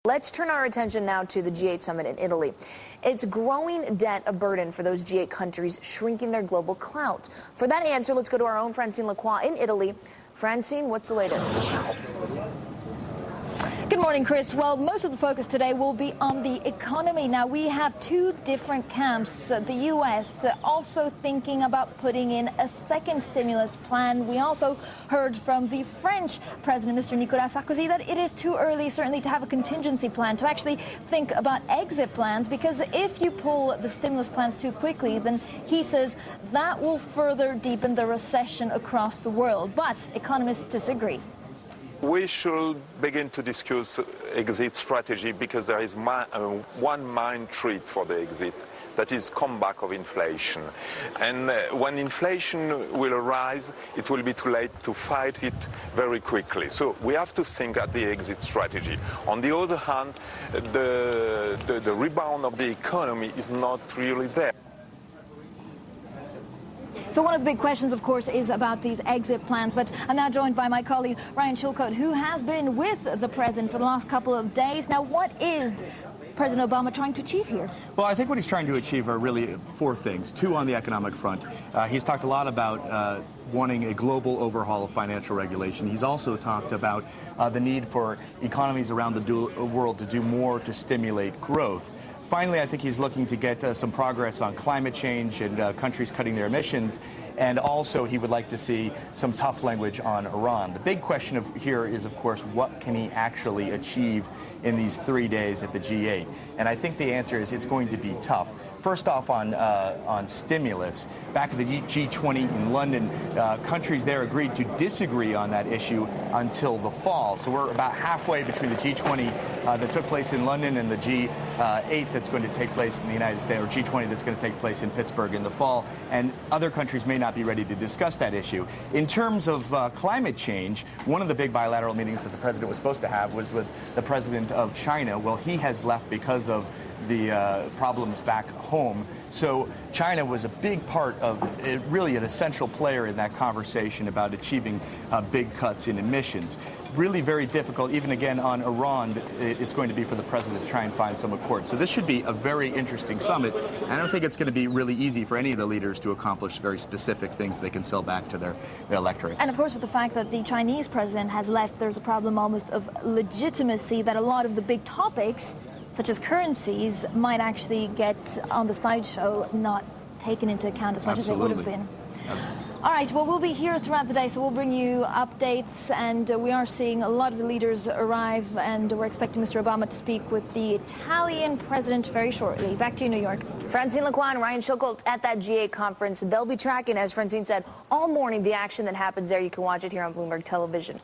Let's turn our attention now to the G8 summit in Italy. It's growing debt a burden for those G8 countries, shrinking their global clout. For that answer, let's go to our own Francine Lacroix in Italy. Francine, what's the latest? Good morning, Chris. Well, most of the focus today will be on the economy. Now, we have two different camps. The U.S. also thinking about putting in a second stimulus plan. We also heard from the French President, Mr. Nicolas Sarkozy, that it is too early, certainly, to have a contingency plan, to actually think about exit plans, because if you pull the stimulus plans too quickly, then he says that will further deepen the recession across the world. But economists disagree. We should begin to discuss exit strategy because there is one main treat for the exit, that is comeback of inflation. And when inflation will arise, it will be too late to fight it very quickly. So we have to think at the exit strategy. On the other hand, the rebound of the economy is not really there. So one of the big questions, of course, is about these exit plans. But I'm now joined by my colleague, Ryan Chilcote, who has been with the president for the last couple of days. Now, what is President Obama trying to achieve here? Well, I think what he's trying to achieve are really four things. Two on the economic front. He's talked a lot about wanting a global overhaul of financial regulation. He's also talked about the need for economies around the world to do more to stimulate growth. Finally, I think he's looking to get some progress on climate change and countries cutting their emissions. And also, he would like to see some tough language on Iran. The big question here is, of course, what can he actually achieve in these 3 days at the G8? And I think the answer is it's going to be tough. First off, on stimulus, back at the G20 in London, countries there agreed to disagree on that issue until the fall. So we're about halfway between the G20 that took place in London and the G8 that's going to take place in the United States, or G20 that's going to take place in Pittsburgh in the fall. And other countries may not be ready to discuss that issue. In terms of climate change, one of the big bilateral meetings that the president was supposed to have was with the president of China. Well, he has left because of the problems back home. So China was a big part of, really an essential player in that conversation about achieving big cuts in emissions. Really very difficult, even again on Iran, it's going to be for the president to try and find some accord. So this should be a very interesting summit. I don't think it's going to be really easy for any of the leaders to accomplish very specific things they can sell back to their electorates. And of course, with the fact that the Chinese president has left, there's a problem almost of legitimacy, that a lot of the big topics, such as currencies, might actually get on the sideshow, not taken into account as much as they would have been. All right, well, we'll be here throughout the day, so we'll bring you updates, and we are seeing a lot of the leaders arrive, and we're expecting Mr. Obama to speak with the Italian president very shortly. Back to you, New York. Francine Lacroix and Ryan Chilcote at that G8 conference. They'll be tracking, as Francine said, all morning the action that happens there. You can watch it here on Bloomberg Television.